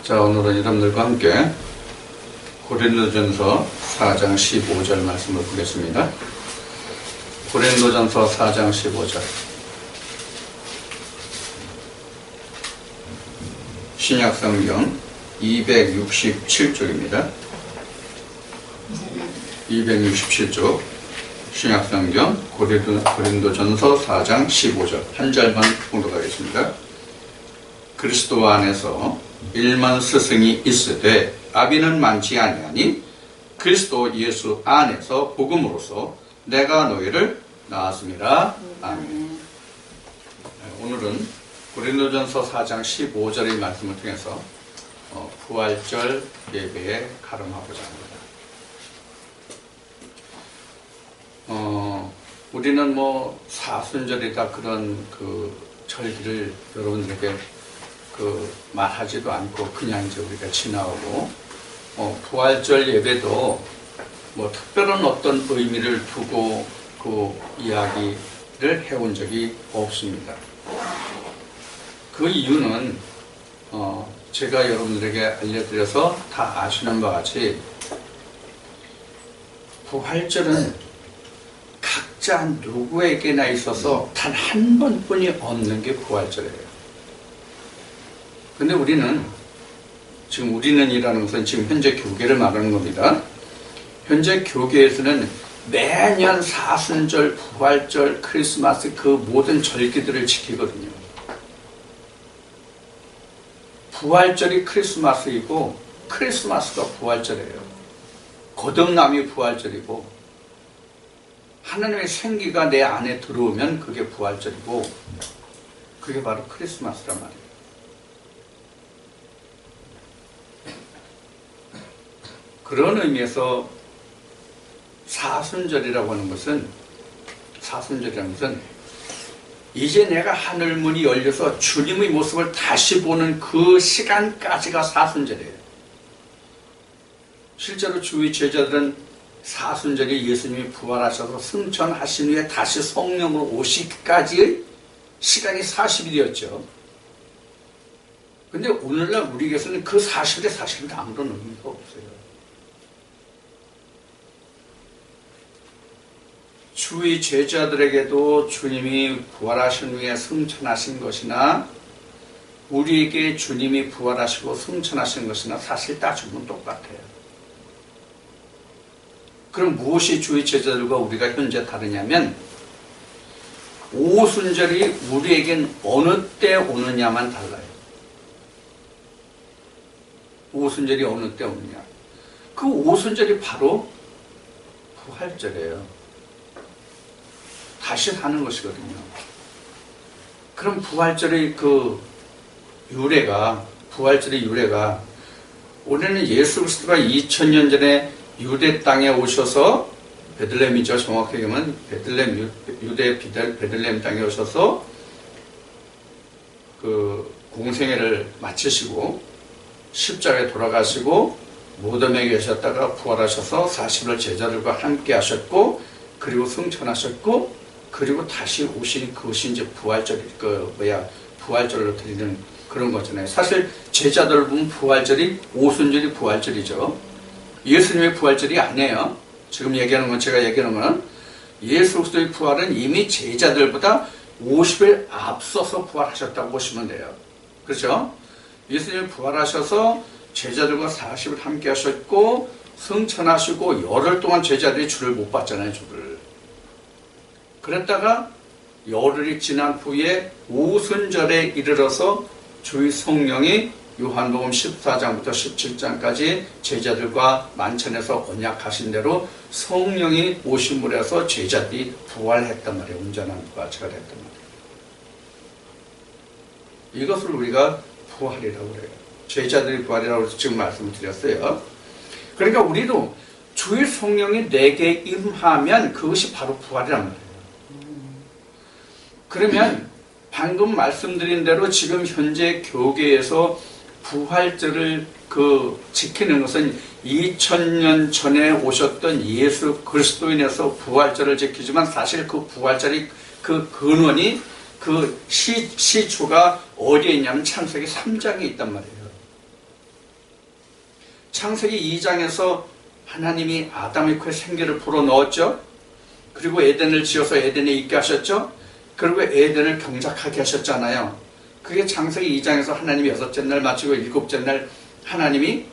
자, 오늘은 여러분들과 함께 고린도전서 4장 15절 말씀을 보겠습니다. 고린도전서 4장 15절. 신약성경 267쪽입니다. 267쪽 신약성경 고린도전서 4장 15절 한 절만 봉독하겠습니다. 그리스도 안에서 일만 스승이 있으되 아비는 많지 아니하니 그리스도 예수 안에서 복음으로써 내가 너희를 낳았습니다. 아멘. 오늘은 고린도전서 4장 15절의 말씀을 통해서 부활절 예배에 가름하고자 합니다. 우리는 사순절이다 그런 절기를 여러분들에게 말하지도 않고 그냥 이제 우리가 지나오고, 부활절 예배도 특별한 어떤 의미를 두고 이야기를 해온 적이 없습니다. 그 이유는, 제가 여러분들에게 알려드려서 다 아시는 바와 같이, 부활절은 각자 누구에게나 있어서 단 한 번뿐이 없는 게 부활절이에요. 근데 우리는 이라는 것은 지금 현재 교계를 말하는 겁니다. 현재 교계에서는 매년 사순절, 부활절, 크리스마스 그 모든 절기들을 지키거든요. 부활절이 크리스마스이고 크리스마스가 부활절이에요. 거듭남이 부활절이고 하나님의 생기가 내 안에 들어오면 그게 부활절이고 그게 바로 크리스마스란 말이에요. 그런 의미에서 사순절이라고 하는 것은 이제 내가 하늘문이 열려서 주님의 모습을 다시 보는 그 시간까지가 사순절이에요. 실제로 주의 제자들은 사순절이 예수님이 부활하셔서 승천하신 후에 다시 성령으로 오시기까지의 시간이 40일이었죠. 근데 오늘날 우리에게서는 그 40일에 사실은 아무런 의미가 없어요. 주의 제자들에게도 주님이 부활하신 후에 승천하신 것이나 우리에게 주님이 부활하시고 승천하신 것이나 사실 따지면 똑같아요. 그럼 무엇이 주의 제자들과 우리가 현재 다르냐면 오순절이 우리에겐 어느 때 오느냐만 달라요. 오순절이 어느 때 오느냐. 그 오순절이 바로 부활절이에요. 다시 사는 것이거든요. 그럼 부활절의 부활절의 유래가 올해는 예수 그리스도가 2000년 전에 유대 땅에 오셔서 베들레헴이죠. 정확하게 하면 유대 베들레헴 땅에 오셔서 공생애를 마치시고 십자가에 돌아가시고 무덤에 계셨다가 부활하셔서 40일 제자들과 함께 하셨고 그리고 승천하셨고 그리고 다시 오신 그것이 이제 부활절로 드리는 그런 거잖아요. 사실 제자들 보면 부활절이 오순절이 부활절이죠. 예수님의 부활절이 아니에요. 지금 제가 얘기하는 건 예수 그리스도의 부활은 이미 제자들보다 50일 앞서서 부활하셨다고 보시면 돼요. 그렇죠? 예수님이 부활하셔서 제자들과 40일 함께 하셨고 승천하시고 열흘 동안 제자들이 주를 못 봤잖아요. 주를. 그랬다가 열흘이 지난 후에 오순절에 이르러서 주의 성령이 요한복음 14장부터 17장까지 제자들과 만찬에서 언약하신 대로 성령이 오심을 해서 제자들이 부활했단 말이에요. 온전한 부활체가 됐단 말이에요. 이것을 우리가 부활이라고 그래요. 제자들이 부활이라고 해서 지금 말씀을 드렸어요. 그러니까 우리도 주의 성령이 내게 임하면 그것이 바로 부활이란 말이에요. 그러면 방금 말씀드린 대로 지금 현재 교계에서 부활절을 지키는 것은 2000년 전에 오셨던 예수 그리스도인에서 부활절을 지키지만 사실 그 부활절이 그 근원이 그 시초가 어디에 있냐면 창세기 3장에 있단 말이에요. 창세기 2장에서 하나님이 아담의 코에 생기를 불어넣었죠. 그리고 에덴을 지어서 에덴에 있게 하셨죠. 그리고 에덴을 경작하게 하셨잖아요. 그게 창세기 2장에서 하나님이 6째 날 마치고 7째 날 하나님이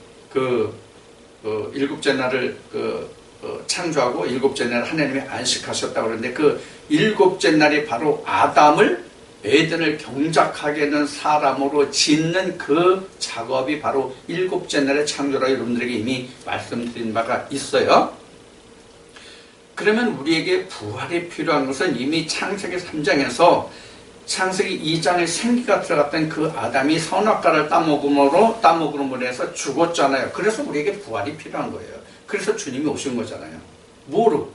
일곱째 날을 창조하고 7째 날 하나님이 안식하셨다고 그러는데 그 7째 날이 바로 아담을 에덴을 경작하게 하는 사람으로 짓는 그 작업이 바로 7째 날의 창조라고 여러분들에게 이미 말씀드린 바가 있어요. 그러면 우리에게 부활이 필요한 것은 이미 창세기 3장에서 창세기 2장에 생기가 들어갔던 그 아담이 선악과를 따먹음으로 인해서 죽었잖아요. 그래서 우리에게 부활이 필요한 거예요. 그래서 주님이 오신 거잖아요. 뭐로?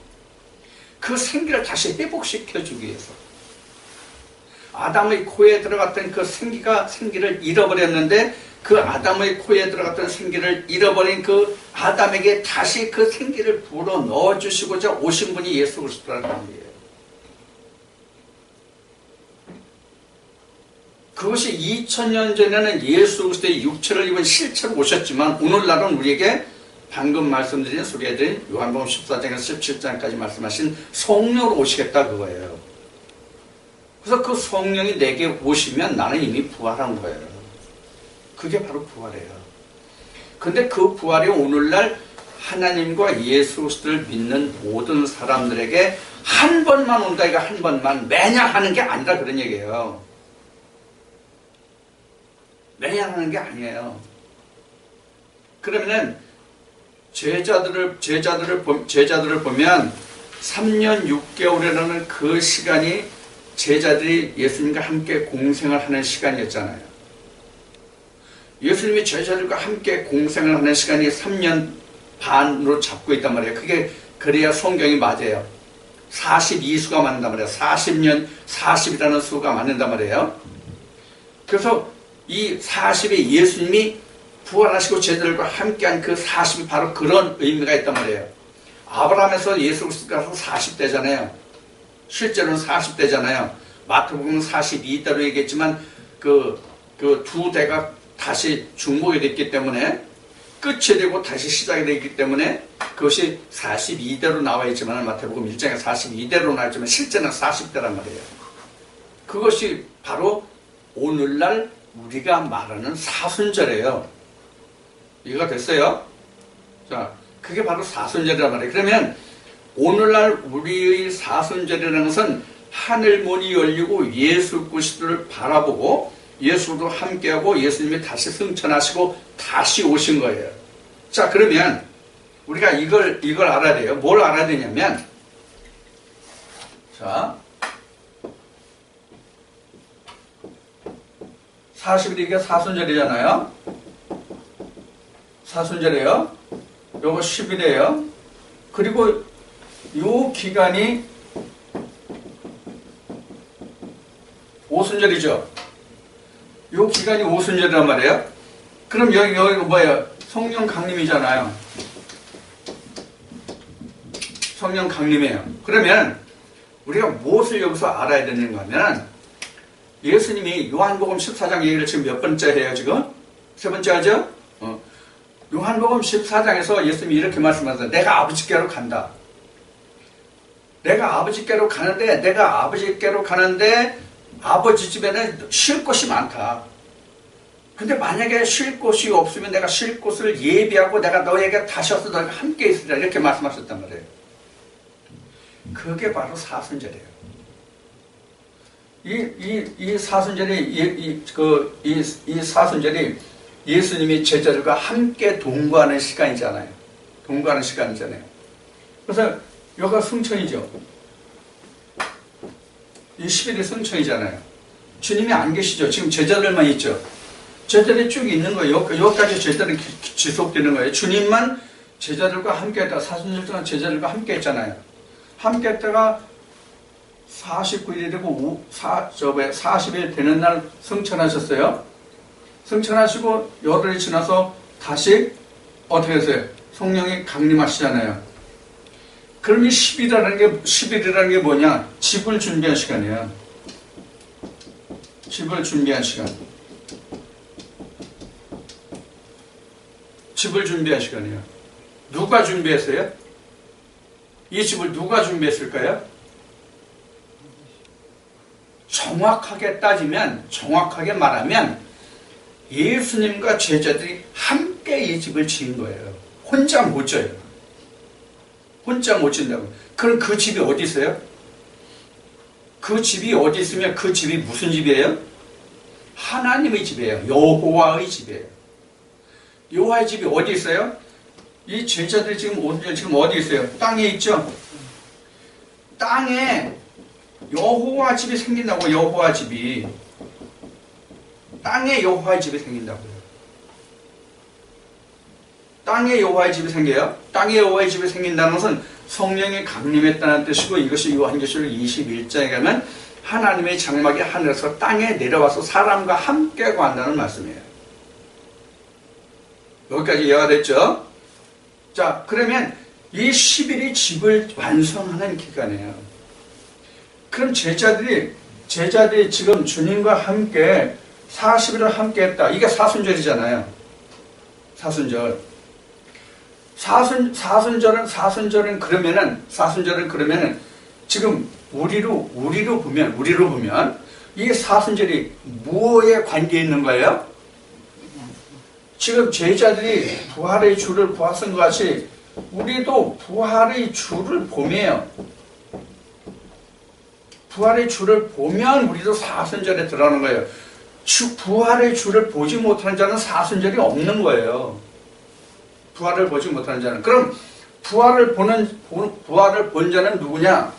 그 생기를 다시 회복시켜주기 위해서. 아담의 코에 들어갔던 그 생기를 잃어버렸는데 그 아담의 코에 들어갔던 생기를 잃어버린 그 아담에게 다시 그 생기를 불어 넣어주시고자 오신 분이 예수 그리스도라는 거예요. 그것이 2000년 전에는 예수 그리스도의 육체를 입은 실체로 오셨지만 오늘날은 우리에게 방금 말씀드린 소개해드린 요한복음 14장에서 17장까지 말씀하신 성령으로 오시겠다 그거예요. 그래서 그 성령이 내게 오시면 나는 이미 부활한 거예요. 그게 바로 부활이에요. 근데 그 부활이 오늘날 하나님과 예수 그리스도를 믿는 모든 사람들에게 한 번만 온다 이거 한 번만 매년 하는 게 아니라 그런 얘기예요. 매년 하는 게 아니에요. 그러면은 제자들을 보면 3년 6개월이라는 그 시간이 제자들이 예수님과 함께 공생을 하는 시간이었잖아요. 예수님이 제자들과 함께 공생을 하는 시간이 3년 반으로 잡고 있단 말이에요. 그게 그래야 성경이 맞아요. 42수가 맞는단 말이에요. 40년 40이라는 수가 맞는단 말이에요. 그래서 이 40에 예수님이 부활하시고 제자들과 함께한 그 40이 바로 그런 의미가 있단 말이에요. 아브라함에서 예수 그리스도가 40대잖아요. 실제로는 40대잖아요. 마태복음은 42대로 얘기했지만 그 두 대가 다시 중복이 됐기 때문에 끝이 되고 다시 시작이 되기 때문에 그것이 42대로 나와 있지만 마태복음 1장에 42대로 나와 있지만 실제는 40대란 말이에요. 그것이 바로 오늘날 우리가 말하는 사순절이에요. 이해가 됐어요? 자, 그게 바로 사순절이란 말이에요. 그러면 오늘날 우리의 사순절이라는 것은 하늘문이 열리고 예수 그리스도를 바라보고 예수도 함께하고 예수님이 다시 승천하시고 다시 오신 거예요. 자, 그러면 우리가 이걸 알아야 돼요. 뭘 알아야 되냐면, 자, 40일 이게 사순절이잖아요. 사순절이에요. 요거 10일이에요. 그리고 요 기간이 오순절이죠. 요 기간이 오순절이란 말이에요. 그럼 여기 뭐예요? 성령 강림이잖아요. 성령 강림이에요. 그러면 우리가 무엇을 여기서 알아야 되는 거냐면 예수님이 요한복음 14장 얘기를 지금 몇 번째 해요 지금? 세 번째 하죠? 요한복음 14장에서 예수님이 이렇게 말씀하세요. 내가 아버지께로 간다. 내가 아버지께로 가는데 아버지 집에는 쉴 곳이 많다. 근데 만약에 쉴 곳이 없으면 내가 쉴 곳을 예비하고 내가 너에게 다시 와서 너희가 함께 있으리라 이렇게 말씀하셨단 말이에요. 그게 바로 사순절이에요. 이 사순절이 예수님이 제자들과 함께 동거하는 시간이잖아요. 그래서 여기가 승천이죠. 이 10일이 승천이잖아요. 주님이 안 계시죠. 지금 제자들만 있죠. 제자들이 쭉 있는 거예요. 여기까지 제자들이 지속되는 거예요. 주님만 제자들과 함께 했다. 사순절 동안 제자들과 함께 했잖아요. 함께 했다가 49일이 되고 40일 되는 날 승천하셨어요. 승천하시고 열흘이 지나서 다시 어떻게 했어요? 성령이 강림하시잖아요. 그럼 이 10일이라는 게 뭐냐? 집을 준비한 시간이에요. 집을 준비한 시간. 집을 준비한 시간이에요. 누가 준비했어요? 이 집을 누가 준비했을까요? 정확하게 따지면, 정확하게 말하면 예수님과 제자들이 함께 이 집을 지은 거예요. 혼자 못 져요. 혼자 못 진다고. 그럼 그 집이 어디 있어요? 그 집이 어디 있으면 그 집이 무슨 집이에요? 하나님의 집이에요. 여호와의 집이에요. 여호와의 집이 어디 있어요? 이 제자들이 지금 어디 있어요? 땅에 있죠? 땅에 여호와 집이 생긴다고. 여호와 집이 땅에 여호와의 집이 생긴다고요. 땅에 여호와의 집이 생겨요. 땅에 여호와의 집이 생긴다는 것은 성령이 강림했다는 뜻이고, 이것이 요한계시록 21장에 가면 하나님의 장막이 하늘에서 땅에 내려와서 사람과 함께 거한다는 말씀이에요. 여기까지 이해가 됐죠? 자, 그러면 이 10일이 집을 완성하는 기간이에요. 그럼 제자들이 지금 주님과 함께 40일을 함께 했다. 이게 사순절이잖아요. 사순절. 사순절은 그러면은 지금 우리로 보면 이 사순절이 무엇에 관계 있는 거예요? 지금 제자들이 부활의 주를 보았은 것 같이 우리도 부활의 주를 보며요. 부활의 주를 보면 우리도 사순절에 들어가는 거예요. 부활의 주를 보지 못하는 자는 사순절이 없는 거예요. 부활을 보지 못하는 자는. 그럼 부활을 본 자는 누구냐?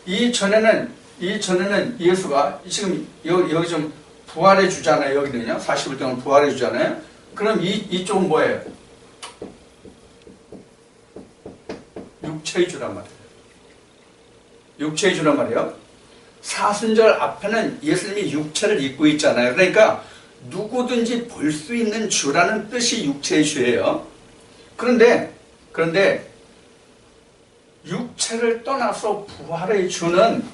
이전에는 예수가 지금 여기 좀 부활해 주잖아요. 여기는요. 40일 동안 부활해 주잖아요. 그럼 이쪽은 뭐예요? 육체의 주란 말이에요. 육체의 주란 말이에요. 사순절 앞에는 예수님이 육체를 입고 있잖아요. 그러니까 누구든지 볼 수 있는 주라는 뜻이 육체의 주예요. 그런데 육체를 떠나서 부활의 주는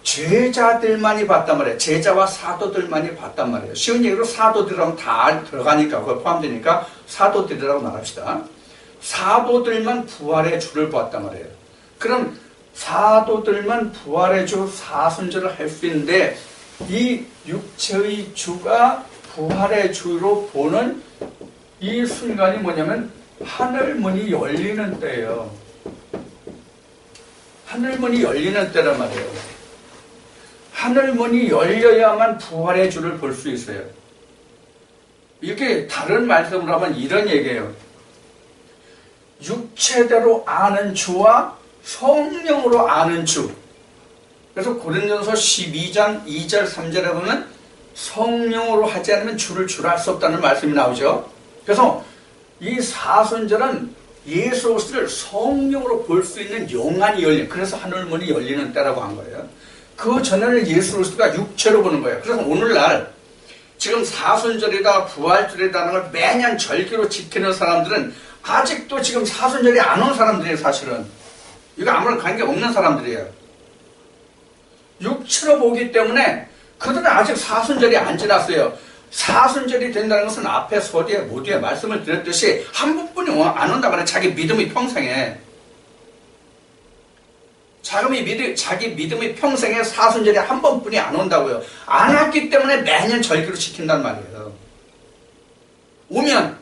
제자들만이 봤단 말이에요. 제자와 사도들만이 봤단 말이에요. 쉬운 얘기로 사도들이라고 다 들어가니까, 그거 포함되니까 사도들이라고 말합시다. 사도들만 부활의 주를 보았단 말이에요. 그럼 사도들만 부활의 주 사순절을 할 수 있는데, 이 육체의 주가 부활의 주로 보는 이 순간이 뭐냐면 하늘문이 열리는 때예요. 하늘문이 열리는 때란 말이에요. 하늘문이 열려야만 부활의 주를 볼 수 있어요. 이렇게 다른 말씀으로 하면 이런 얘기예요. 육체대로 아는 주와 성령으로 아는 주. 그래서 고린도전서 12장 2절 3절에 보면 성령으로 하지 않으면 주를 주라 할 수 없다는 말씀이 나오죠. 그래서 이 사순절은 예수 그리스도를 성령으로 볼 수 있는 영안이 열린, 그래서 하늘문이 열리는 때라고 한 거예요. 그 전에는 예수 그리스도가 육체로 보는 거예요. 그래서 오늘날 지금 사순절이다 부활절이라는 걸 매년 절기로 지키는 사람들은 아직도 지금 사순절이 안 온 사람들이에요. 사실은 이거 아무런 관계 없는 사람들이에요. 육체로 보기 때문에 그들은 아직 사순절이 안 지났어요. 사순절이 된다는 것은 앞에 서두에 모두에 말씀을 드렸듯이 한 번뿐이 안 온다고 하는 자기 믿음이 평생에, 자기 믿음이 평생에 사순절이 한 번뿐이 안 온다고요. 안 왔기 때문에 매년 절기로 지킨단 말이에요. 오면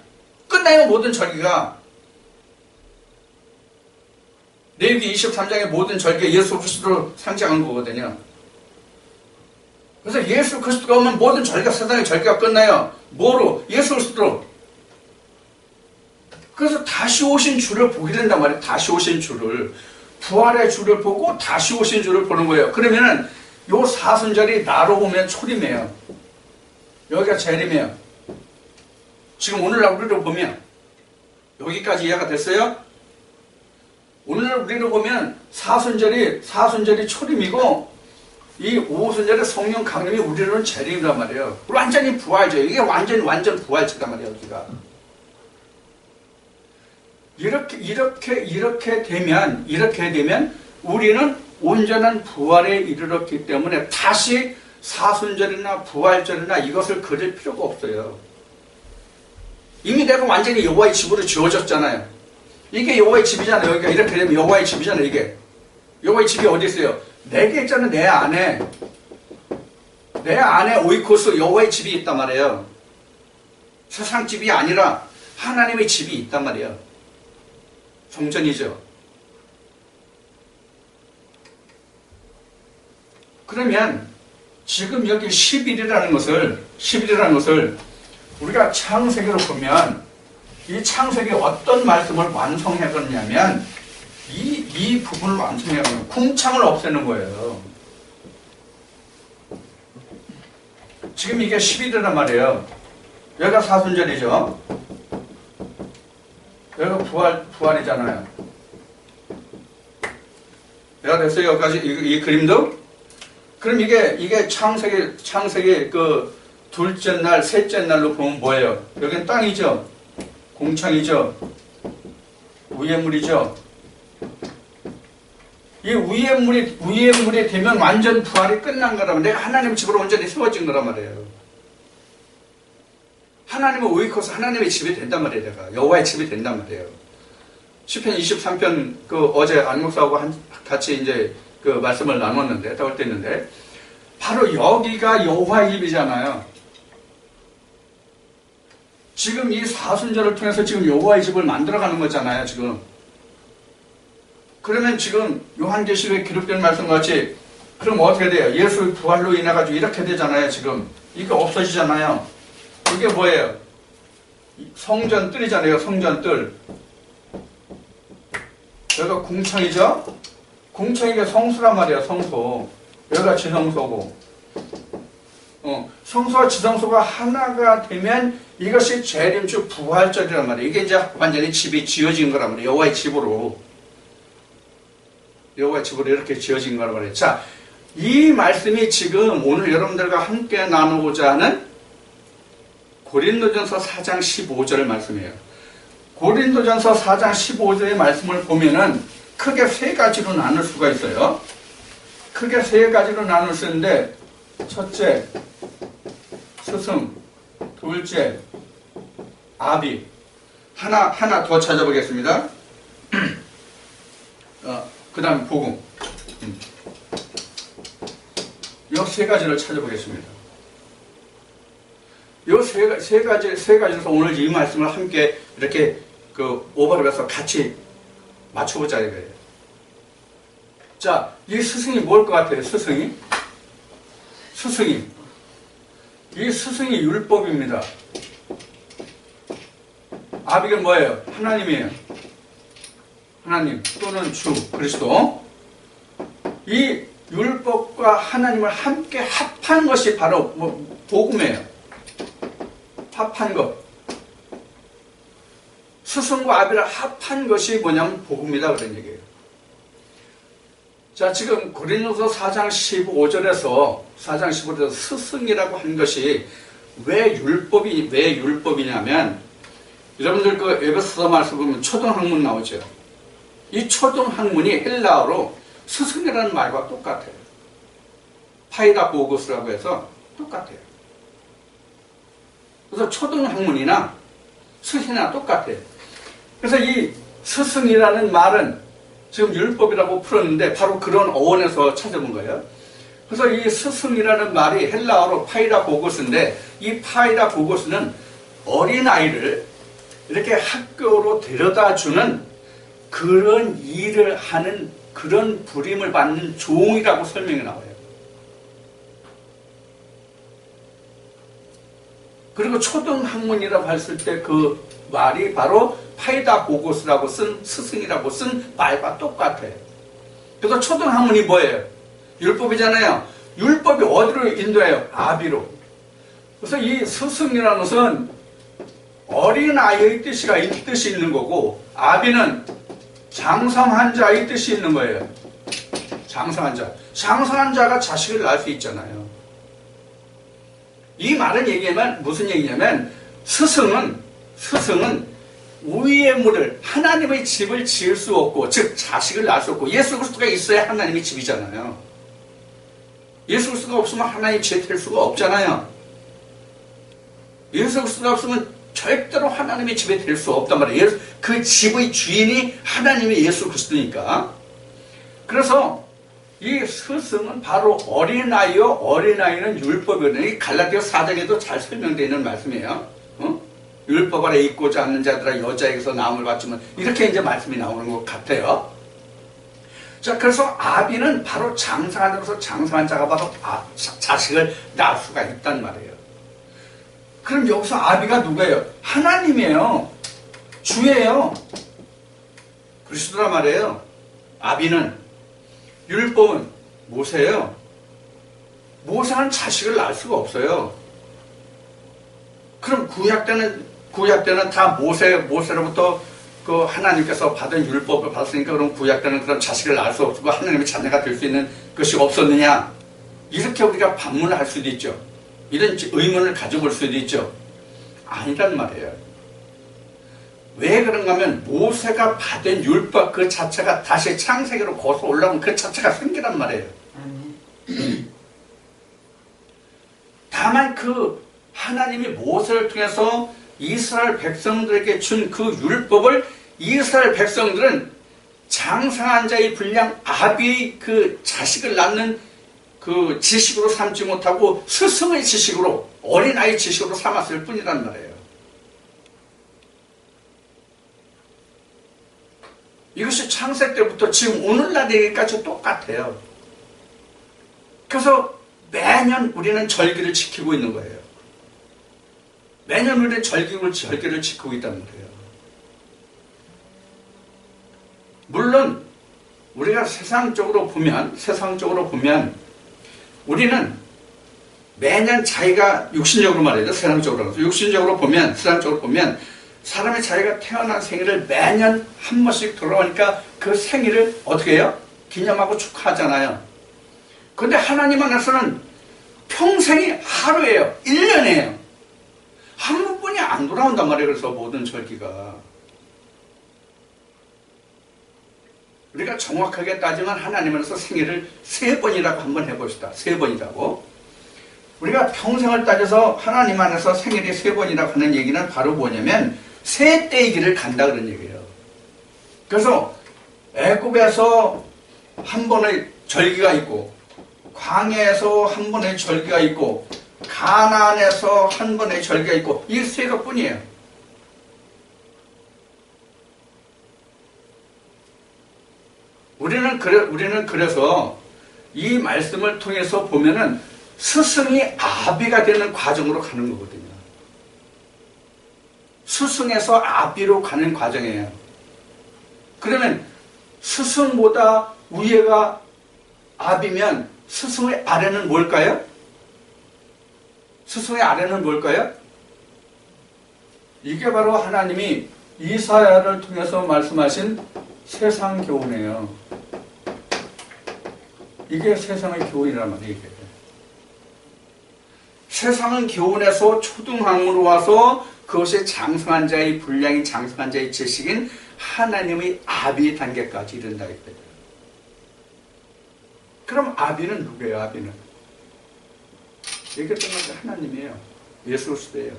끝나요. 모든 절기가. 레위기 23장의 모든 절기가 예수 그리스도로 상징한 거거든요. 그래서 예수 그리스도가 오면 모든 절기가, 세상의 절기가 끝나요. 뭐로? 예수 그리스도로. 그래서 다시 오신 주를 보게 된단 말이에요. 다시 오신 주를. 부활의 주를 보고 다시 오신 주를 보는 거예요. 그러면은 요 사순절이 나로 보면 초림이에요. 여기가 재림이에요. 지금 오늘날 우리로 보면 여기까지 이해가 됐어요? 오늘 우리로 보면 사순절이 초림이고 이 오순절의 성령 강림이 우리로는 재림이란 말이에요. 완전히 부활절. 이게 완전 부활절이란 말이에요. 여기가. 이렇게 되면 우리는 온전한 부활에 이르렀기 때문에 다시 사순절이나 부활절이나 이것을 그릴 필요가 없어요. 이미 내가 완전히 여호와의 집으로 지어졌잖아요. 이게 여호와의 집이잖아요. 여기가 이렇게 되면 여호와의 집이잖아요. 이게 여호와의 집이 어디 있어요? 내게 있잖아요. 내 안에. 내 안에 오이코스 여호와의 집이 있단 말이에요. 세상 집이 아니라 하나님의 집이 있단 말이에요. 성전이죠. 그러면 지금 여기 10일이라는 것을 우리가 창세기로 보면 이 창세기 어떤 말씀을 완성해갔냐면 이 부분을 완성해가면 궁창을 없애는 거예요. 지금 이게 10일이란 말이에요. 여기가 사순절이죠. 여기가 부활이잖아요. 내가 됐어요. 여기까지 이 그림도? 그럼 이게 창세기 그 둘째 날, 셋째 날로 보면 뭐예요? 여기는 땅이죠. 공창이죠. 위에 물이죠. 이 위에 물이 되면 완전 부활이 끝난 거라면 내가 하나님 집으로 온전히 세워진 거란 말이에요. 하나님은 오이코스 하나님의 집이 된단 말이에요. 내가 여호와의 집이 된단 말이에요. 시편 23편 그 어제 안목사하고 같이 이제 그 말씀을 나눴는데 나올 때 있는데 바로 여기가 여호와의 집이잖아요. 지금 이 사순절을 통해서 지금 여호와의 집을 만들어가는 거잖아요. 지금. 그러면 지금 요한계시록에 기록된 말씀과 같이 그럼 어떻게 돼요? 예수 부활로 인해 가지고 이렇게 되잖아요. 지금 이게 없어지잖아요. 이게 뭐예요? 성전뜰이잖아요. 성전뜰. 여기가 궁창이죠? 궁창이가 성수란 말이에요. 성소. 여기가 지성소고. 성소와 지성소가 하나가 되면 이것이 재림주 부활절이란 말이에요. 이게 이제 완전히 집이 지어진 거란 말이에요. 여호와의 집으로 이렇게 지어진 거란 말이에요. 자, 이 말씀이 지금 오늘 여러분들과 함께 나누고자 하는 고린도전서 4장 15절 말씀이에요. 고린도전서 4장 15절의 말씀을 보면은 크게 세 가지로 나눌 수가 있어요. 크게 세 가지로 나눌 수 있는데 첫째, 스승, 둘째, 아비. 하나 더 찾아보겠습니다. 그 다음 복음. 이 세 가지를 찾아보겠습니다. 이 세 가지에서 오늘 이 말씀을 함께 이렇게 오버랩해서 같이 맞춰보자 이거예요. 자, 이 스승이 뭘 것 같아요? 스승이? 이 스승이 율법입니다. 아비가 뭐예요? 하나님이에요. 하나님 또는 주 그리스도. 이 율법과 하나님을 함께 합한 것이 바로 복음이에요. 합한 것. 스승과 아비를 합한 것이 뭐냐면 복음이다 그런 얘기예요. 자, 지금 고린도서 4장 15절에서 스승이라고 한 것이 왜 율법이냐면 여러분들 그 에베소서 말씀 보면 초등학문 나오죠. 이 초등학문이 헬라어로 스승이라는 말과 똑같아요. 파이다고고스라고 해서 똑같아요. 그래서 초등학문이나 스승이나 똑같아요. 그래서 이 스승이라는 말은 지금 율법이라고 풀었는데 바로 그런 어원에서 찾아본 거예요. 그래서 이 스승이라는 말이 헬라어로 파이다고고스인데 이 파이다고고스는 어린아이를 이렇게 학교로 데려다주는 그런 일을 하는 그런 부림을 받는 종이라고 설명이 나와요. 그리고 초등학문이라고 했을 때 그 말이 바로 파이다고고스라고 쓴 스승이라고 쓴 말과 똑같아요. 그래서 초등학문이 뭐예요? 율법이잖아요. 율법이 어디로 인도해요? 아비로. 그래서 이 스승이라는 것은 어린아이의 뜻이 있는 거고 아비는 장성한 자의 뜻이 있는 거예요. 장성한 자. 장성한 자가 자식을 낳을 수 있잖아요. 이 말은 얘기하면 무슨 얘기냐면 스승은 우위의 물을 하나님의 집을 지을 수 없고 즉 자식을 낳을 수 없고 예수 그리스도가 있어야 하나님의 집이잖아요. 예수 그리스도가 없으면 하나님 죄될 수가 없잖아요. 예수 그리스도가 없으면 절대로 하나님의 집에 될 수 없단 말이에요. 그 집의 주인이 하나님의 예수 그리스도니까. 그래서 이 스승은 바로 어린아이요, 어린아이는 율법이거든요. 이 갈라디아 4장에도 잘 설명되어 있는 말씀이에요. 율법 아래 있고자 하는 자들아 여자에게서 나음을 받지만, 이렇게 이제 말씀이 나오는 것 같아요. 자, 그래서 아비는 바로 장성한 자로서 장성한 자가 바로 자식을 낳을 수가 있단 말이에요. 그럼 여기서 아비가 누구예요? 하나님이에요. 주예요. 그리스도란 말이에요. 아비는. 율법은 모세예요. 모세는 자식을 낳을 수가 없어요. 그럼 구약 때는 다 모세로부터 그 하나님께서 받은 율법을 받았으니까, 그럼 구약 때는 그럼 자식을 낳을 수 없고 하나님의 자녀가 될 수 있는 것이 없었느냐? 이렇게 우리가 반문을 할 수도 있죠. 이런 의문을 가져볼 수도 있죠. 아니란 말이에요. 왜 그런가 하면 모세가 받은 율법 그 자체가 다시 창세기로 거슬러 올라오면 그 자체가 생기란 말이에요. 다만 그 하나님이 모세를 통해서 이스라엘 백성들에게 준 그 율법을 이스라엘 백성들은 장성한 자의 분량 아비의 그 자식을 낳는 그 지식으로 삼지 못하고 스승의 지식으로, 어린아이 지식으로 삼았을 뿐이란 말이에요. 이것이 창세 때부터 지금 오늘날에까지 똑같아요. 그래서 매년 우리는 절기를 지키고 있는 거예요. 매년 우리는 절기를 지키고 있다는 거예요. 물론 우리가 세상적으로 보면 우리는 매년 자기가 육신적으로 말이죠. 세상적으로 보면 사람의 자기가 태어난 생일을 매년 한 번씩 돌아오니까 그 생일을 어떻게 해요? 기념하고 축하하잖아요. 그런데 하나님 안에서는 평생이 하루예요. 1년이에요. 한 번뿐이 안 돌아온단 말이에요. 그래서 모든 절기가. 우리가 정확하게 따지면 하나님 안에서 생일을 3번이라고 한번 해봅시다. 3번이라고. 우리가 평생을 따져서 하나님 안에서 생일이 3번이라고 하는 얘기는 바로 뭐냐면 새떼기를 간다 그런 얘기예요. 그래서 애굽에서 한 번의 절기가 있고, 광야에서 한 번의 절기가 있고, 가나안에서 한 번의 절기가 있고, 이 3개뿐이에요. 우리는 그래서 이 말씀을 통해서 보면은 스승이 아비가 되는 과정으로 가는 거거든요. 스승에서 아비로 가는 과정이에요. 그러면 스승보다 위에가 아비면 스승의 아래는 뭘까요? 스승의 아래는 뭘까요? 이게 바로 하나님이 이사야를 통해서 말씀하신 세상 교훈이에요. 이게 세상의 교훈이란 말이에요. 이게. 세상은 교훈에서 초등학으로 와서 그것이 장성한 자의 분량인 장성한 자의 지식인 하나님의 아비 단계까지 이른다 이거예요. 그럼 아비는 누구예요? 아비는 얘기했던 것이 하나님이에요. 예수 그리스도예요.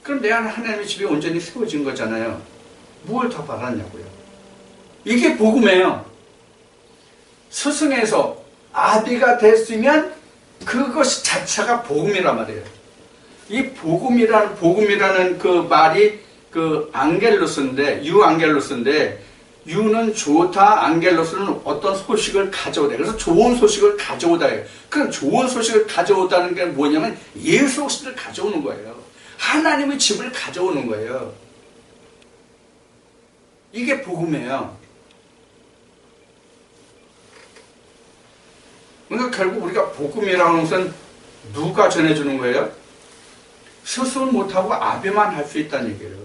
그럼 내 안에 하나님의 집이 온전히 세워진 거잖아요. 뭘 더 바랐냐고요. 이게 복음이에요. 스승에서 아비가 됐으면 그것이 자체가 복음이란 말이에요. 이 복음이라는 그 말이 그 안겔로스인데, 유안겔로스인데, 유는 좋다, 안겔로스는 어떤 소식을 가져오다. 그래서 좋은 소식을 가져오다예요. 그럼 좋은 소식을 가져오다는 게 뭐냐면 예수 그리스도를 가져오는 거예요. 하나님의 집을 가져오는 거예요. 이게 복음이에요. 그러니까 결국 우리가 복음이라는 것은 누가 전해주는 거예요? 스승은 못하고 아비만 할 수 있다는 얘기예요.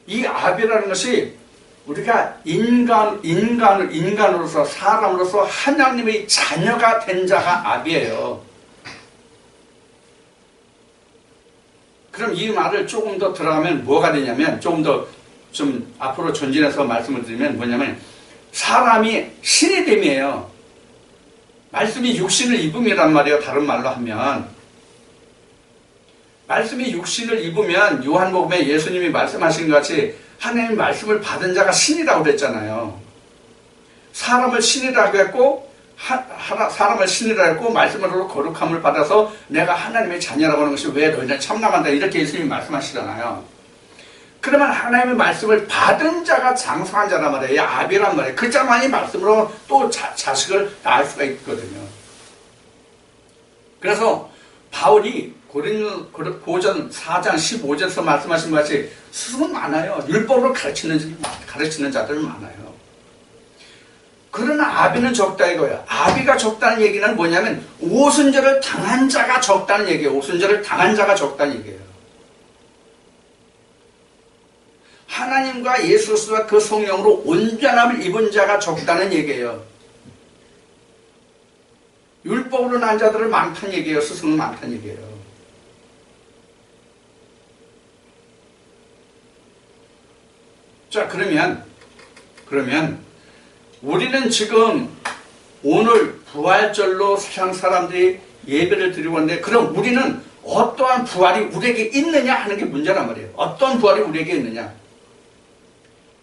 이 아비라는 것이 우리가 인간으로서, 사람으로서 하나님의 자녀가 된 자가 아비예요. 그럼 이 말을 조금 더 들어가면 뭐가 되냐면, 조금 더 좀 앞으로 전진해서 말씀을 드리면 뭐냐면, 사람이 신이 됨이에요. 말씀이 육신을 입음이란 말이에요. 다른 말로 하면. 말씀이 육신을 입으면 요한복음에 예수님이 말씀하신 것 같이 하나님의 말씀을 받은 자가 신이라고 그랬잖아요. 사람을 신이라고 했고 사람을 신이라고 했고 말씀으로 거룩함을 받아서 내가 하나님의 자녀라고 하는 것이 왜 너희는 참남한다 이렇게 예수님이 말씀하시잖아요. 그러면 하나님의 말씀을 받은 자가 장성한 자란 말이에요. 아비란 말이에요. 그 자만이 말씀으로 또 자식을 낳을 수가 있거든요. 그래서 바울이 고전 4장 15절에서 말씀하신 것 같이 스승은 많아요. 율법으로 가르치는 자들은 많아요. 그러나 아비는 적다 이거예요. 아비가 적다는 얘기는 뭐냐면 오순절을 당한 자가 적다는 얘기예요. 오순절을 당한 자가 적다는 얘기예요. 하나님과 예수 그리스도와 그 성령으로 온전함을 입은 자가 적다는 얘기예요. 율법으로 난 자들은 많다는 얘기예요. 스승은 많다는 얘기예요. 자, 그러면 우리는 지금 오늘 부활절로 세상 사람들이 예배를 드리고 있는데 그럼 우리는 어떠한 부활이 우리에게 있느냐 하는 게 문제란 말이에요. 어떤 부활이 우리에게 있느냐.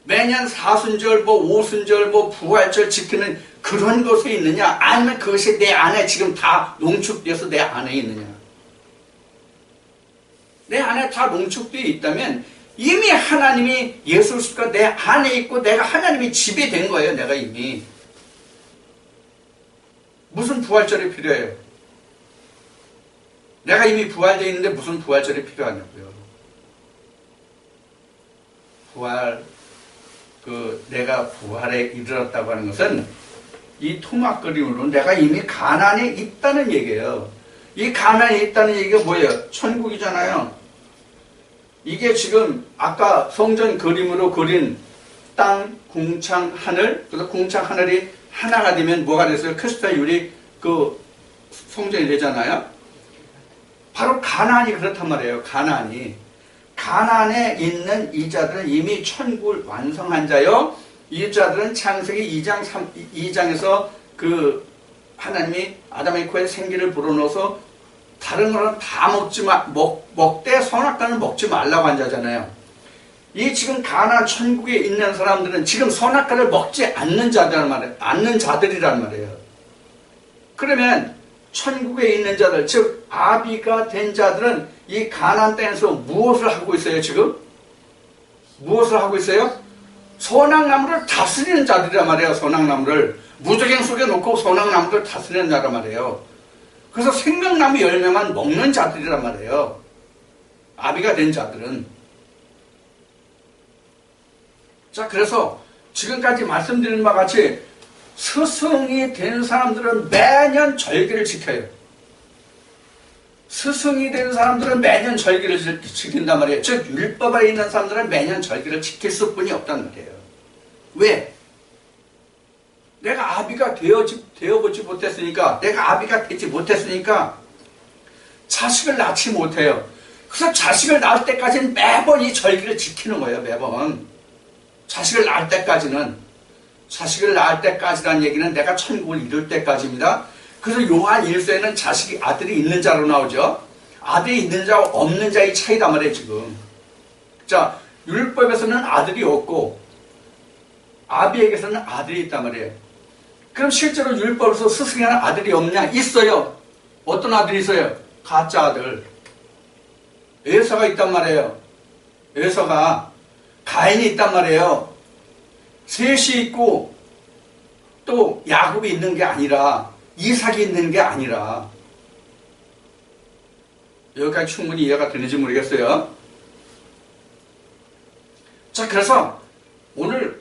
매년 사순절, 오순절, 부활절 지키는 그런 것이 있느냐 아니면 그것이 내 안에 지금 다 농축돼서 내 안에 있느냐. 내 안에 다 농축되어 있다면 이미 하나님이 예수 그리스도가 내 안에 있고 내가 하나님이 집이 된 거예요. 내가 이미. 무슨 부활절이 필요해요? 내가 이미 부활되어 있는데 무슨 부활절이 필요하냐고요. 내가 부활에 이르렀다고 하는 것은 이 토막거림으로 내가 이미 가나안에 있다는 얘기예요. 이 가나안에 있다는 얘기가 뭐예요? 천국이잖아요. 이게 지금 아까 성전 그림으로 그린 땅, 궁창, 하늘, 그래서 궁창, 하늘이 하나가 되면 뭐가 됐어요? 크리스탈 유리 그 성전이 되잖아요. 바로 가나안이 그렇단 말이에요. 가나안에 있는 이 자들은 이미 천국을 완성한 자요. 이 자들은 창세기 2장에서 그 하나님이 아담의 코에 생기를 불어넣어서 다른 거는 다 먹되 선악과는 먹지 말라고 한 자잖아요. 이 지금 가나안 천국에 있는 사람들은 지금 선악과를 먹지 않는 자들이란 말이에요. 그러면 천국에 있는 자들, 즉 아비가 된 자들은 이 가나안 땅에서 무엇을 하고 있어요? 지금 무엇을 하고 있어요? 선악나무를 다스리는 자들이란 말이에요. 선악나무를 무적행 속에 놓고 선악나무를 다스리는 자란 말이에요. 그래서 생명나무 열매만 먹는 자들이란 말이에요. 아비가 된 자들은. 자, 그래서 지금까지 말씀드린 바와 같이 스승이 된 사람들은 매년 절기를 지켜요. 스승이 된 사람들은 매년 절기를 지킨단 말이에요. 즉 율법에 있는 사람들은 매년 절기를 지킬 수뿐이 없단 말이에요. 왜? 내가 아비가 되어보지 못했으니까, 내가 아비가 되지 못했으니까 자식을 낳지 못해요. 그래서 자식을 낳을 때까지는 매번 이 절기를 지키는 거예요. 매번 자식을 낳을 때까지라는 얘기는 내가 천국을 이룰 때까지입니다. 그래서 요한 1서에는 아들이 있는 자로 나오죠. 아들이 있는 자와 없는 자의 차이단 말이에요. 지금 자, 율법에서는 아들이 없고 아비에게서는 아들이 있단 말이에요. 그럼 실제로 율법에서 스승에는 아들이 없냐? 있어요. 어떤 아들이 있어요? 가짜 아들. 에서가 있단 말이에요. 에서가. 가인이 있단 말이에요. 셋이 있고 또 야곱이 있는 게 아니라 이삭이 있는 게 아니라. 여기까지 충분히 이해가 되는지 모르겠어요. 자, 그래서 오늘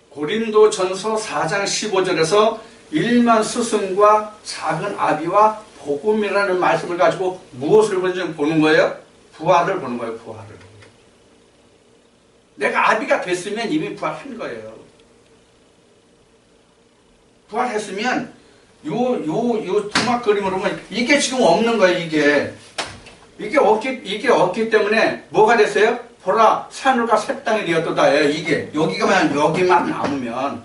고린도전서 4장 15절에서 일만 스승과 작은 아비와 복음이라는 말씀을 가지고 무엇을 보는 거예요? 부활을 보는 거예요. 부활을. 내가 아비가 됐으면 이미 부활한 거예요. 부활했으면 요 토막 그림으로 보면 이게 지금 없는 거예요. 이게 없기 때문에 뭐가 됐어요? 보라 산울과 새 땅이 되었도다예요. 이게 여기만 남으면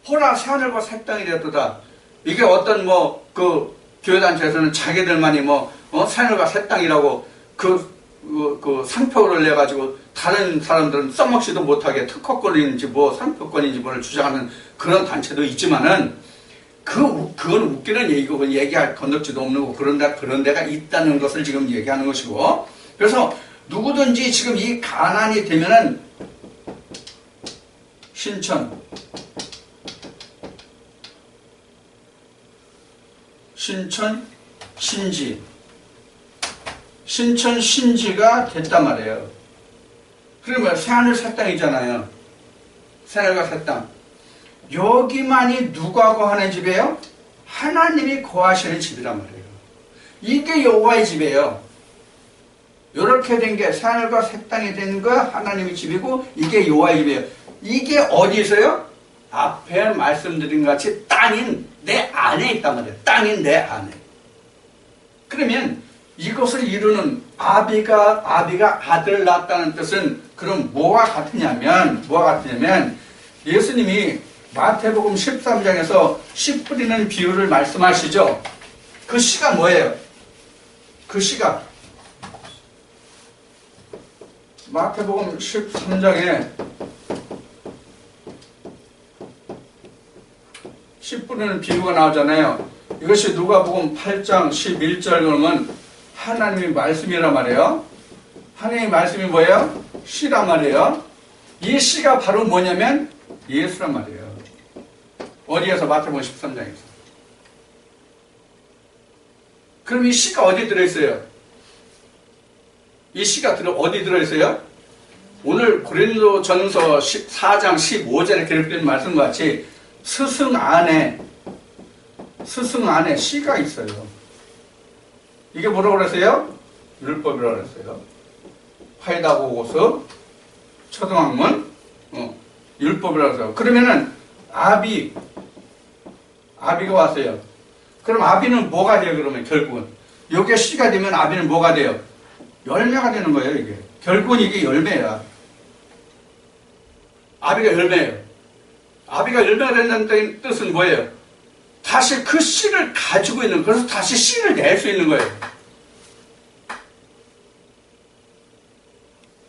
보라 산울과 새 땅이 되었도다. 이게 어떤 그 교회단체에서는 자기들만이 새하늘과 새 땅이라고 그 상표를 내가지고 다른 사람들은 써먹지도 못하게 특허권인지 상표권인지 뭐를 주장하는 그런 단체도 있지만은 그건 웃기는 얘기고 얘기할 건덕지도 없는 거 그런 데가 있다는 것을 지금 얘기하는 것이고, 그래서 누구든지 지금 이 가난이 되면은 신천, 신천, 신지가 됐단 말이에요. 그러면 새하늘 새 땅이잖아요. 새하늘과 새 땅. 여기만이 누가 거하는 집이에요? 하나님이 거하시는 집이란 말이에요. 이게 여호와의 집이에요. 이렇게 된 게 새하늘과 새 땅이 된 거 하나님의 집이고, 이게 여호와의 집이에요. 이게 어디 있어요? 앞에 말씀드린 것 같이 땅인 내 안에 있단 말이에요. 땅인 내 안에. 그러면 이것을 이루는 아비가 아들을 낳았다는 뜻은 그럼 뭐가 같으냐면 예수님이 마태복음 13장에서 씨 뿌리는 비유를 말씀하시죠. 그 씨가 뭐예요? 그 씨가 마태복음 13장에 씨 뿌리는 비유가 나오잖아요. 이것이 누가복음 8장 11절 그러면 하나님의 말씀이란 말이에요. 하나님의 말씀이 뭐예요? 씨란 말이에요. 이 씨가 바로 뭐냐면 예수란 말이에요. 어디에서? 마태복음 13장에서. 그럼 이 씨가 어디 들어있어요? 이 씨가 어디 들어있어요? 오늘 고린도전서 4장 15절에 기록된 말씀과 같이 스승 안에 씨가 있어요. 이게 뭐라고 그랬어요? 율법이라고 그랬어요. 화이다고고서 초등학문 율법이라고 했어요. 그러면은 아비가 왔어요. 그럼 아비는 뭐가 돼요? 그러면 결국은 이게 씨가 되면 아비는 뭐가 돼요? 열매가 되는 거예요. 이게 결국은 이게 열매야. 아비가 열매예요. 아비가 열매가 된다는 뜻은 뭐예요? 다시 그 씨를 가지고 있는, 그래서 다시 씨를 낼 수 있는 거예요.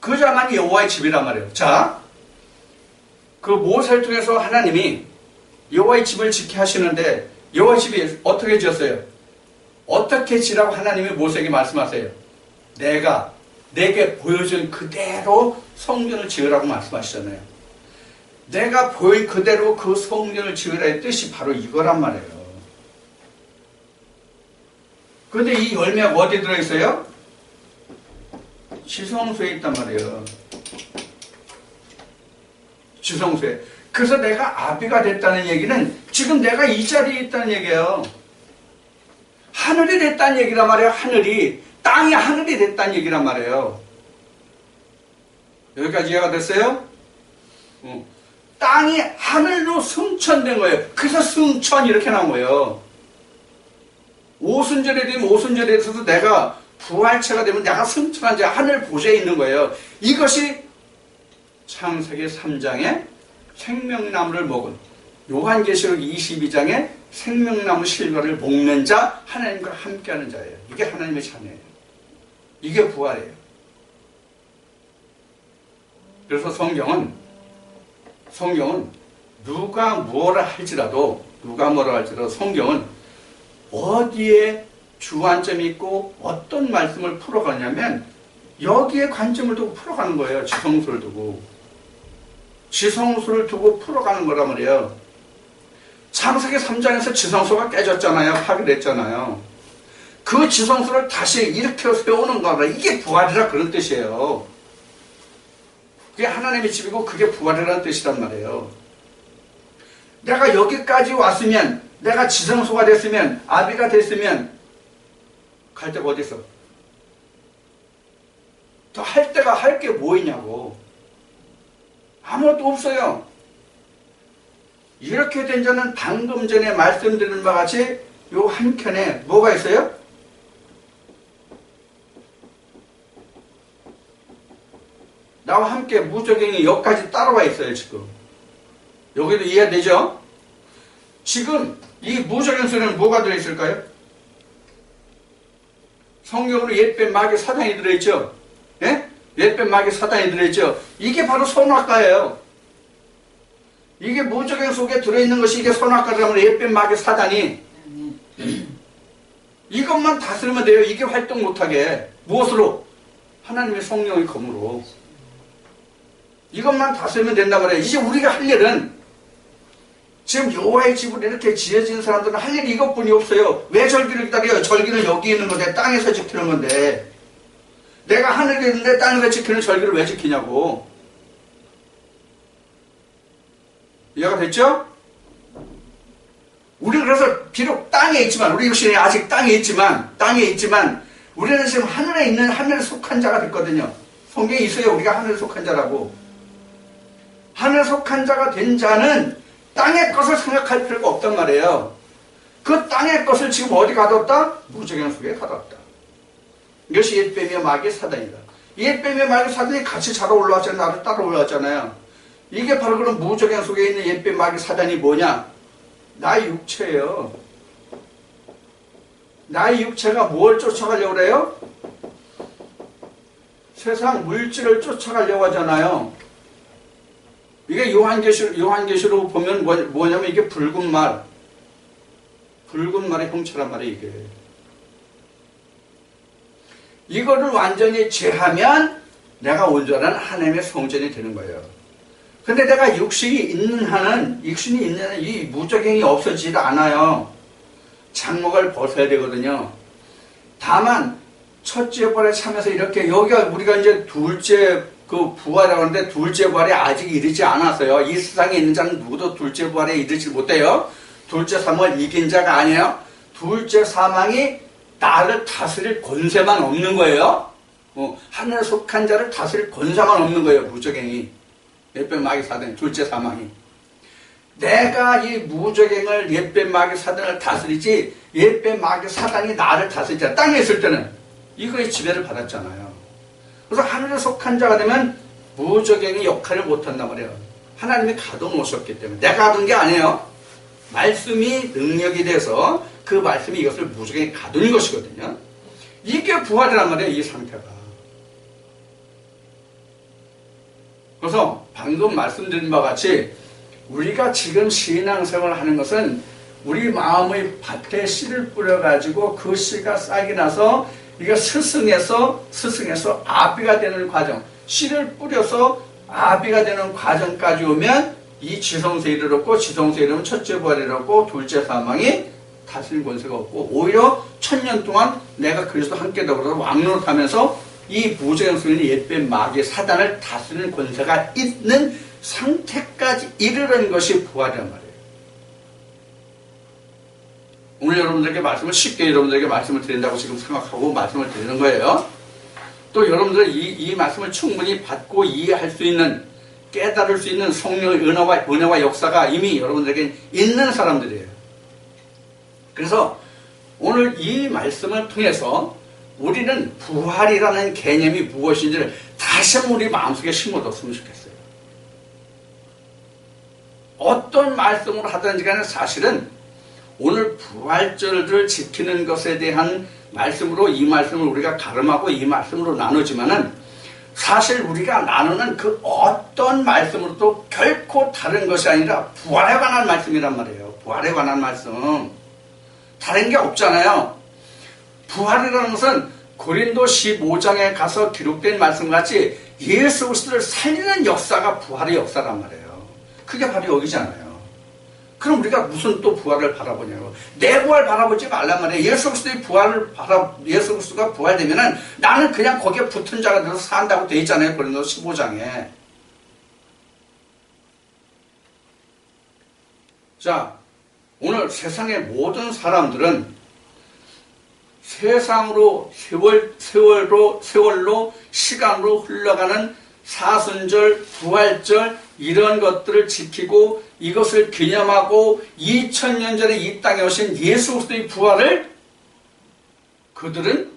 그 자만이 여호와의 집이란 말이에요. 자, 그 모세를 통해서 하나님이 여호와의 집을 지켜 하시는데, 여호와의 집이 어떻게 지었어요? 어떻게 지라고 하나님이 모세에게 말씀하세요? 내게 보여준 그대로 성전을 지으라고 말씀하시잖아요. 내가 보인 그대로 그 성전을 지으라의 뜻이 바로 이거란 말이에요. 그런데 이 열매가 어디에 들어있어요? 지성소에 있단 말이에요. 지성소에. 그래서 내가 아비가 됐다는 얘기는 지금 내가 이 자리에 있다는 얘기예요. 하늘이 됐다는 얘기란 말이에요. 땅이 하늘이 됐다는 얘기란 말이에요. 여기까지 이해가 됐어요? 땅이 하늘로 승천된 거예요. 그래서 승천 이렇게 나온 거예요. 오순절에 되면 오순절에 있어서 내가 부활체가 되면 내가 승천한 자 하늘 보좌에 있는 거예요. 이것이 창세기 3장에 생명나무를 먹은, 요한계시록 22장에 생명나무 실과를 먹는 자, 하나님과 함께하는 자예요. 이게 하나님의 자녀예요. 이게 부활이에요. 그래서 성경은 누가 뭐라 할지라도 성경은 어디에 주안점이 있고 어떤 말씀을 풀어가냐면 여기에 관점을 두고 풀어가는 거예요. 지성소를 두고 풀어가는 거란 말이에요. 창세기 3장에서 지성소가 깨졌잖아요. 파괴됐잖아요. 그 지성소를 다시 일으켜 세우는 거라. 이게 부활이라 그런 뜻이에요. 그게 하나님의 집이고 그게 부활이라는 뜻이란 말이에요. 내가 여기까지 왔으면, 내가 지성소가 됐으면, 아비가 됐으면 갈 데가 어디 있어? 더 할 데가 할 게 뭐 있냐고. 아무것도 없어요. 이렇게 된 자는 방금 전에 말씀드린 바와 같이 요 한켠에 뭐가 있어요? 나와 함께 무적행이 여기까지 따라와 있어요. 지금 여기도 이해되죠? 지금 이 무적행 속에는 뭐가 들어있을까요? 성경으로 옛뱀 마귀 사단이 들어있죠. 예? 옛뱀 마귀 사단이 들어있죠. 이게 바로 선악과예요. 이게 무적행 속에 들어있는 것이 이게 선악과라면 옛뱀 마귀 사단이 이것만 다스리면 돼요. 이게 활동 못하게. 무엇으로? 하나님의 성령의 검으로. 이것만 다스리면 된단 말이에요. 이제 우리가 할 일은 지금 여호와의 집을 이렇게 지어진 사람들은 할 일이 이것뿐이 없어요. 왜 절기를 기다려요? 절기는 여기 있는 건데 땅에서 지키는 건데 내가 하늘에 있는데 땅에서 지키는 절기를 왜 지키냐고. 이해가 됐죠? 우리 그래서 비록 땅에 있지만 우리 육신이 아직 땅에 있지만 우리는 지금 하늘에 있는 하늘에 속한 자가 됐거든요. 성경에 있어요. 우리가 하늘에 속한 자라고. 하늘에 속한 자가 된 자는 땅의 것을 생각할 필요가 없단 말이에요. 그 땅의 것을 지금 어디 가뒀다? 무적행 속에 가뒀다. 이것이 옛뱀이며 마귀 사단이다. 옛뱀이며 마귀 사단이 같이 자라 올라왔잖아요. 나를 따라 올라왔잖아요. 이게 바로 그런 무적행 속에 있는 옛뱀 마귀 사단이 뭐냐? 나의 육체예요. 나의 육체가 뭘 쫓아가려고 그래요? 세상 물질을 쫓아가려고 하잖아요. 이게 요한계시로 보면 뭐냐면 이게 붉은 말의 형체란 말이에요. 이거를 완전히 제하면 내가 온전한 하나님의 성전이 되는 거예요. 근데 내가 육신이 있는 한은 이 무적행이 없어지지 않아요. 장목을 벗어야 되거든요. 다만 첫째 부활에 참여해서 이렇게 여기가 우리가 이제 둘째 그 부활이라고 하는데 둘째 부활이 아직 이르지 않았어요. 이 세상에 있는 자는 누구도 둘째 부활에 이르지 못해요. 둘째 사망을 이긴 자가 아니에요. 둘째 사망이 나를 다스릴 권세만 없는 거예요. 하늘에 속한 자를 다스릴 권세만 없는 거예요. 무적행이. 옛뱀 마귀 사단, 둘째 사망이. 내가 이 무적행을 옛뱀 마귀 사단을 다스리지 옛뱀 마귀 사단이 나를 다스리지 않아. 땅에 있을 때는 이거의 지배를 받았잖아요. 그래서 하늘에 속한 자가 되면 무적행이 역할을 못한단 말이에요. 하나님이 가둬놓으셨기 때문에. 내가 가둔 게 아니에요. 말씀이 능력이 돼서 그 말씀이 이것을 무적행에 가둔 것이거든요. 이게 부활이란 말이에요. 이 상태가. 그래서 방금 말씀드린 바와 같이 우리가 지금 신앙생활을 하는 것은 우리 마음의 밭에 씨를 뿌려가지고 그 씨가 싹이 나서 이게 스승에서 아비가 되는 과정, 씨를 뿌려서 아비가 되는 과정까지 오면 이 지성소에 이르렀고, 지성소에 이르면 첫째 부활에 이르렀고, 둘째 사망이 다스릴 권세가 없고, 오히려 1000년 동안 내가 그리스도 함께 더불어서 왕노릇하면서 이 무적행 속에 있는 옛뱀 마귀 사단을 다스리는 권세가 있는 상태까지 이르는 것이 부활이란 말이에요. 오늘 여러분들에게 말씀을 쉽게 여러분들에게 말씀을 드린다고 지금 생각하고 말씀을 드리는 거예요. 또 여러분들은 이 말씀을 충분히 받고 이해할 수 있는, 깨달을 수 있는 성령의 은혜와 역사가 이미 여러분들에게 있는 사람들이에요. 그래서 오늘 이 말씀을 통해서 우리는 부활이라는 개념이 무엇인지를 다시 한번 우리 마음속에 심어뒀으면 좋겠어요. 어떤 말씀을 하든지 간에 사실은 오늘 부활절을 지키는 것에 대한 말씀으로 이 말씀을 우리가 가름하고 이 말씀으로 나누지만은 사실 우리가 나누는 그 어떤 말씀으로도 결코 다른 것이 아니라 부활에 관한 말씀이란 말이에요. 부활에 관한 말씀. 다른 게 없잖아요. 부활이라는 것은 고린도 15장에 가서 기록된 말씀같이 예수 그리스도를 살리는 역사가 부활의 역사란 말이에요. 그게 바로 여기잖아요. 그럼 우리가 무슨 또 부활을 바라보냐고. 내 부활 바라보지 말란 말이에요. 예수 그리스도가 부활되면은 나는 그냥 거기에 붙은 자가 돼서 산다고 돼 있잖아요. 고린도 15장에. 자, 오늘 세상의 모든 사람들은 세상으로 세월로 시간으로 흘러가는 사순절, 부활절 이런 것들을 지키고 이것을 기념하고 2000년 전에 이 땅에 오신 예수 그리스도의 부활을 그들은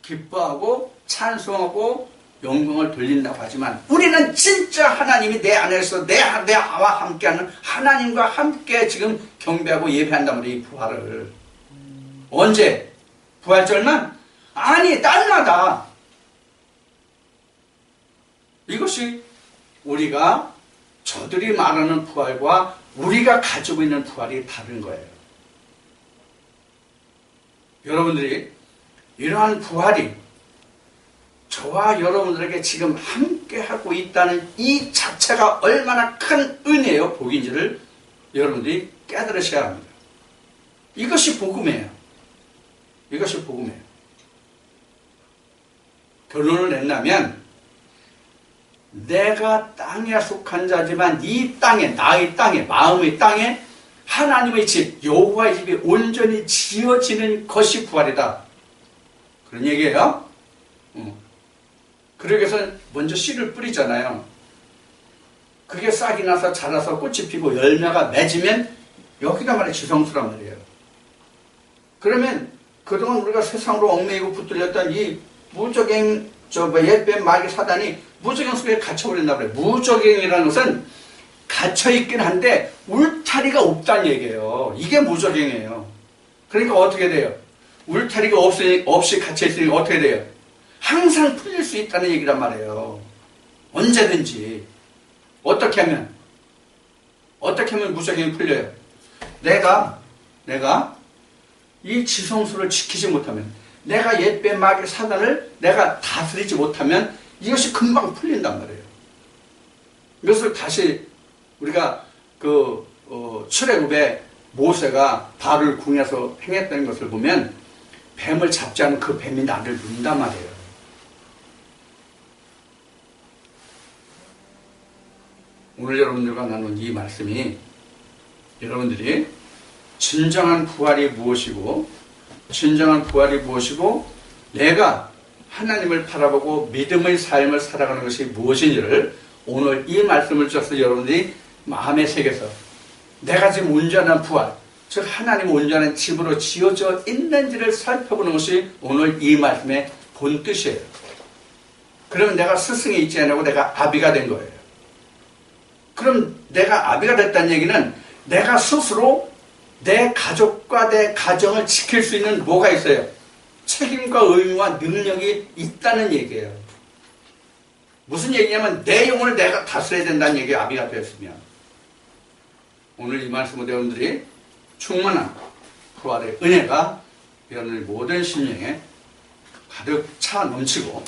기뻐하고 찬송하고 영광을 돌린다고 하지만 우리는 진짜 하나님이 내 안에서 내와 함께하는 하나님과 함께 지금 경배하고 예배한단 말이에요. 이 부활을. 언제? 부활절만? 아니, 딸마다. 이것이 우리가 저들이 말하는 부활과 우리가 가지고 있는 부활이 다른 거예요. 여러분들이 이러한 부활이 저와 여러분들에게 지금 함께하고 있다는 이 자체가 얼마나 큰 은혜요, 복인지를 여러분들이 깨달으셔야 합니다. 이것이 복음이에요. 이것이 복음이에요. 결론을 낸다면 내가 땅에 속한 자지만 이 땅에, 나의 땅에, 마음의 땅에 하나님의 집, 여호와의 집이 온전히 지어지는 것이 부활이다. 그런 얘기예요. 그러기 위해서 먼저 씨를 뿌리잖아요. 그게 싹이 나서 자라서 꽃이 피고 열매가 맺으면 여기가 말이에요. 지성수란 말이에요. 그러면 그동안 우리가 세상으로 얽매이고 붙들렸던 이 무적행, 옛뱀 마귀 사단이 무적행 속에 갇혀버린다 그래요. 무적행이라는 것은 갇혀있긴 한데 울타리가 없다는 얘기예요. 이게 무적행이에요. 그러니까 어떻게 돼요? 울타리가 없이 갇혀있으니 어떻게 돼요? 항상 풀릴 수 있다는 얘기란 말이에요. 언제든지. 어떻게 하면 무적행이 풀려요? 내가 이 지성수를 지키지 못하면, 내가 옛뱀 마귀 사단을 내가 다스리지 못하면 이것이 금방 풀린단 말이에요. 이것을 다시 우리가 출애굽에 모세가 발을 궁해서 행했던 것을 보면 뱀을 잡지 않은 그 뱀이 나를 눈단 말이에요. 오늘 여러분들과 나눈 이 말씀이 여러분들이 진정한 부활이 무엇이고 내가 하나님을 바라보고 믿음의 삶을 살아가는 것이 무엇인지를 오늘 이 말씀을 통해서 여러분들이 마음에 새겨서 내가 지금 온전한 부활, 즉 하나님 온전한 집으로 지어져 있는지를 살펴보는 것이 오늘 이 말씀의 본뜻이에요. 그러면 내가 스승이 있지 않고 내가 아비가 된 거예요. 그럼 내가 아비가 됐다는 얘기는 내가 스스로 내 가족과 내 가정을 지킬 수 있는 뭐가 있어요? 책임과 의무와 능력이 있다는 얘기예요. 무슨 얘기냐면 내 영혼을 내가 다스려야 된다는 얘기예요. 아비가 되었으면. 오늘 이 말씀으로 여러분들이 충만한 부활의 은혜가 여러분의 모든 심령에 가득 차 넘치고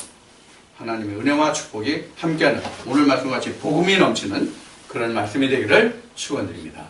하나님의 은혜와 축복이 함께하는 오늘 말씀과 같이 복음이 넘치는 그런 말씀이 되기를 축원드립니다.